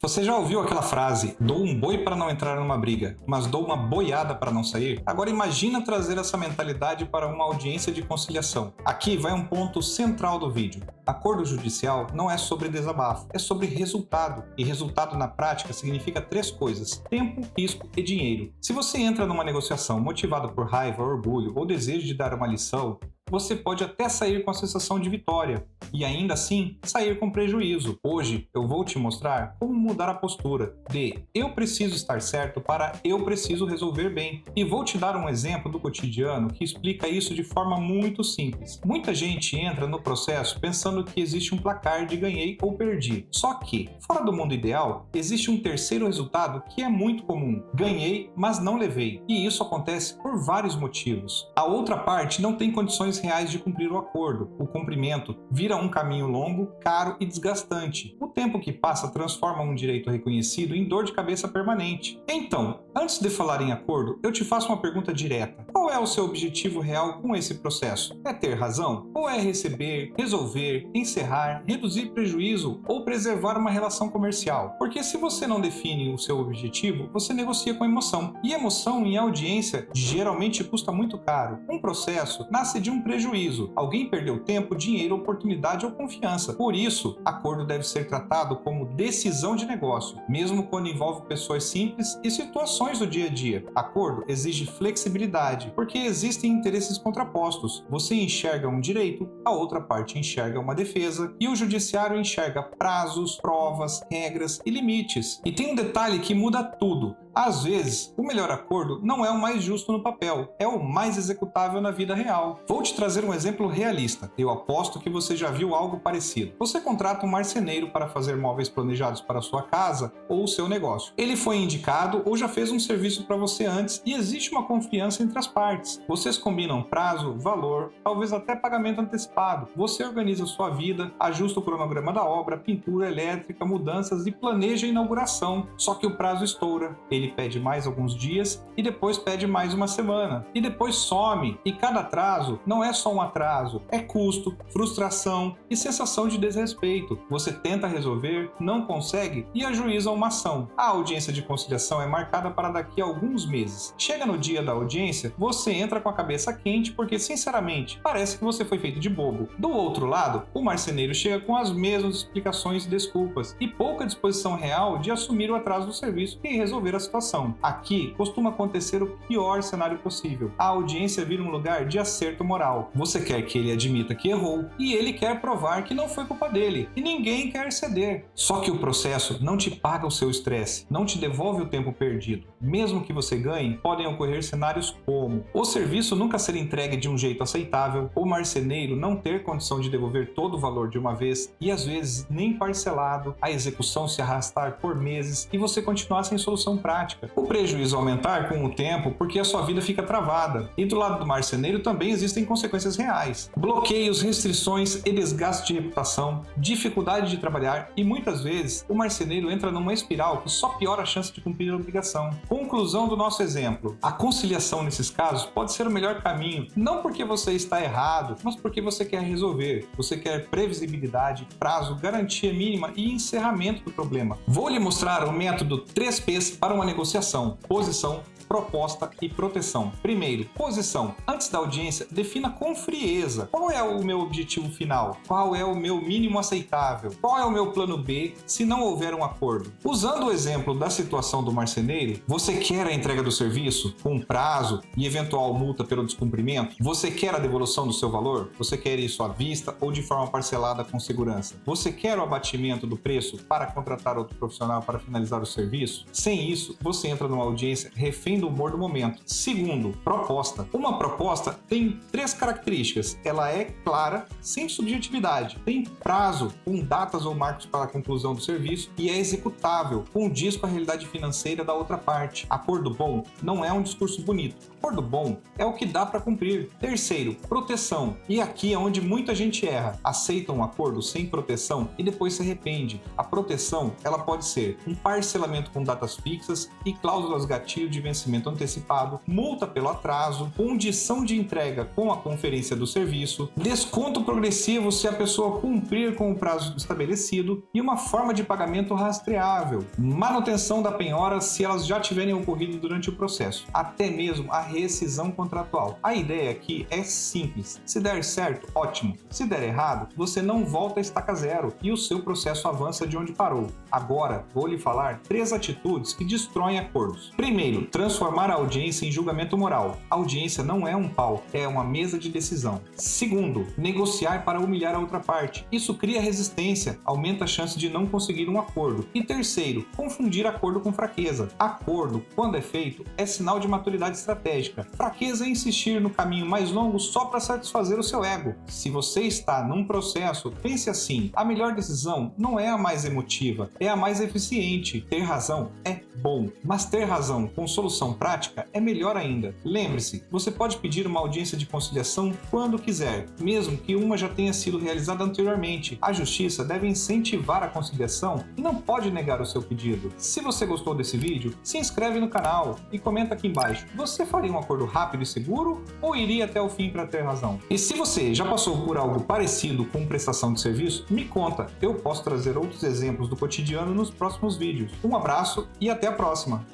Você já ouviu aquela frase, dou um boi para não entrar numa briga, mas dou uma boiada para não sair? Agora imagina trazer essa mentalidade para uma audiência de conciliação. Aqui vai um ponto central do vídeo. Acordo judicial não é sobre desabafo, é sobre resultado. E resultado na prática significa três coisas: tempo, risco e dinheiro. Se você entra numa negociação motivado por raiva, orgulho ou desejo de dar uma lição, você pode até sair com a sensação de vitória e ainda assim sair com prejuízo. Hoje eu vou te mostrar como mudar a postura de eu preciso estar certo para eu preciso resolver bem. E vou te dar um exemplo do cotidiano que explica isso de forma muito simples. Muita gente entra no processo pensando que existe um placar de ganhei ou perdi. Só que, fora do mundo ideal, existe um terceiro resultado que é muito comum: ganhei, mas não levei. E isso acontece por vários motivos. A outra parte não tem condições reais de cumprir o acordo. O cumprimento vira um caminho longo, caro e desgastante. O tempo que passa transforma um direito reconhecido em dor de cabeça permanente. Então, antes de falar em acordo, eu te faço uma pergunta direta. Qual é o seu objetivo real com esse processo? É ter razão? Ou é receber, resolver, encerrar, reduzir prejuízo ou preservar uma relação comercial? Porque se você não define o seu objetivo, você negocia com emoção. E emoção em audiência geralmente custa muito caro. Um processo nasce de um prejuízo. Alguém perdeu tempo, dinheiro, oportunidade ou confiança. Por isso, acordo deve ser tratado como decisão de negócio, mesmo quando envolve pessoas simples e situações do dia a dia. Acordo exige flexibilidade, porque existem interesses contrapostos. Você enxerga um direito, a outra parte enxerga uma defesa, e o judiciário enxerga prazos, provas, regras e limites. E tem um detalhe que muda tudo. Às vezes, o melhor acordo não é o mais justo no papel, é o mais executável na vida real. Vou te trazer um exemplo realista. Eu aposto que você já viu algo parecido. Você contrata um marceneiro para fazer móveis planejados para a sua casa ou o seu negócio. Ele foi indicado ou já fez um serviço para você antes e existe uma confiança entre as partes. Vocês combinam prazo, valor, talvez até pagamento antecipado. Você organiza sua vida, ajusta o cronograma da obra, pintura elétrica, mudanças e planeja a inauguração. Só que o prazo estoura. Ele pede mais alguns dias e depois pede mais uma semana e depois some. E cada atraso não é só um atraso, é custo, frustração e sensação de desrespeito. Você tenta resolver, não consegue e ajuiza uma ação. A audiência de conciliação é marcada para daqui a alguns meses. Chega no dia da audiência, você entra com a cabeça quente porque, sinceramente, parece que você foi feito de bobo. Do outro lado, o marceneiro chega com as mesmas explicações e desculpas e pouca disposição real de assumir o atraso do serviço e resolver a situação. Aqui costuma acontecer o pior cenário possível. A audiência vira um lugar de acerto moral. Você quer que ele admita que errou e ele quer provar que não foi culpa dele e ninguém quer ceder. Só que o processo não te paga o seu estresse, não te devolve o tempo perdido. Mesmo que você ganhe, podem ocorrer cenários como o serviço nunca ser entregue de um jeito aceitável, o marceneiro não ter condição de devolver todo o valor de uma vez e às vezes nem parcelado, a execução se arrastar por meses e você continuar sem solução prática. O prejuízo aumentar com o tempo porque a sua vida fica travada. E do lado do marceneiro também existem consequências reais. Bloqueios, restrições e desgaste de reputação, dificuldade de trabalhar e muitas vezes o marceneiro entra numa espiral que só piora a chance de cumprir a obrigação. Conclusão do nosso exemplo: a conciliação nesses casos pode ser o melhor caminho, não porque você está errado, mas porque você quer resolver. Você quer previsibilidade, prazo, garantia mínima e encerramento do problema. Vou lhe mostrar o método 3Ps para uma negociação: posição, proposta e proteção. Primeiro, posição. Antes da audiência, defina com frieza qual é o meu objetivo final, qual é o meu mínimo aceitável, qual é o meu plano B se não houver um acordo. Usando o exemplo da situação do marceneiro, você quer a entrega do serviço com prazo e eventual multa pelo descumprimento? Você quer a devolução do seu valor? Você quer isso à vista ou de forma parcelada com segurança? Você quer o abatimento do preço para contratar outro profissional para finalizar o serviço? Sem isso, você entra numa audiência refém do humor do momento. Segundo, proposta. Uma proposta tem três características. Ela é clara, sem subjetividade, tem prazo, com datas ou marcos para a conclusão do serviço e é executável, condiz com a realidade financeira da outra parte. Acordo bom não é um discurso bonito. Acordo bom é o que dá para cumprir. Terceiro, proteção. E aqui é onde muita gente erra. Aceita um acordo sem proteção e depois se arrepende. A proteção, ela pode ser um parcelamento com datas fixas e cláusulas gatilho de vencimento vencimento antecipado, multa pelo atraso, condição de entrega com a conferência do serviço, desconto progressivo se a pessoa cumprir com o prazo estabelecido e uma forma de pagamento rastreável, manutenção da penhora se elas já tiverem ocorrido durante o processo, até mesmo a rescisão contratual. A ideia aqui é simples. Se der certo, ótimo. Se der errado, você não volta a estaca zero e o seu processo avança de onde parou. Agora, vou lhe falar 3 atitudes que destroem acordos. Primeiro, transformar a audiência em julgamento moral. A audiência não é um pau, é uma mesa de decisão. Segundo, negociar para humilhar a outra parte. Isso cria resistência, aumenta a chance de não conseguir um acordo. E terceiro, confundir acordo com fraqueza. Acordo, quando é feito, é sinal de maturidade estratégica. Fraqueza é insistir no caminho mais longo só para satisfazer o seu ego. Se você está num processo, pense assim: a melhor decisão não é a mais emotiva, é a mais eficiente. Ter razão é bom, mas ter razão com solução prática é melhor ainda. Lembre-se, você pode pedir uma audiência de conciliação quando quiser, mesmo que uma já tenha sido realizada anteriormente. A justiça deve incentivar a conciliação e não pode negar o seu pedido. Se você gostou desse vídeo, se inscreve no canal e comenta aqui embaixo. Você faria um acordo rápido e seguro ou iria até o fim para ter razão? E se você já passou por algo parecido com prestação de serviço, me conta. Eu posso trazer outros exemplos do cotidiano nos próximos vídeos. Um abraço e até a próxima!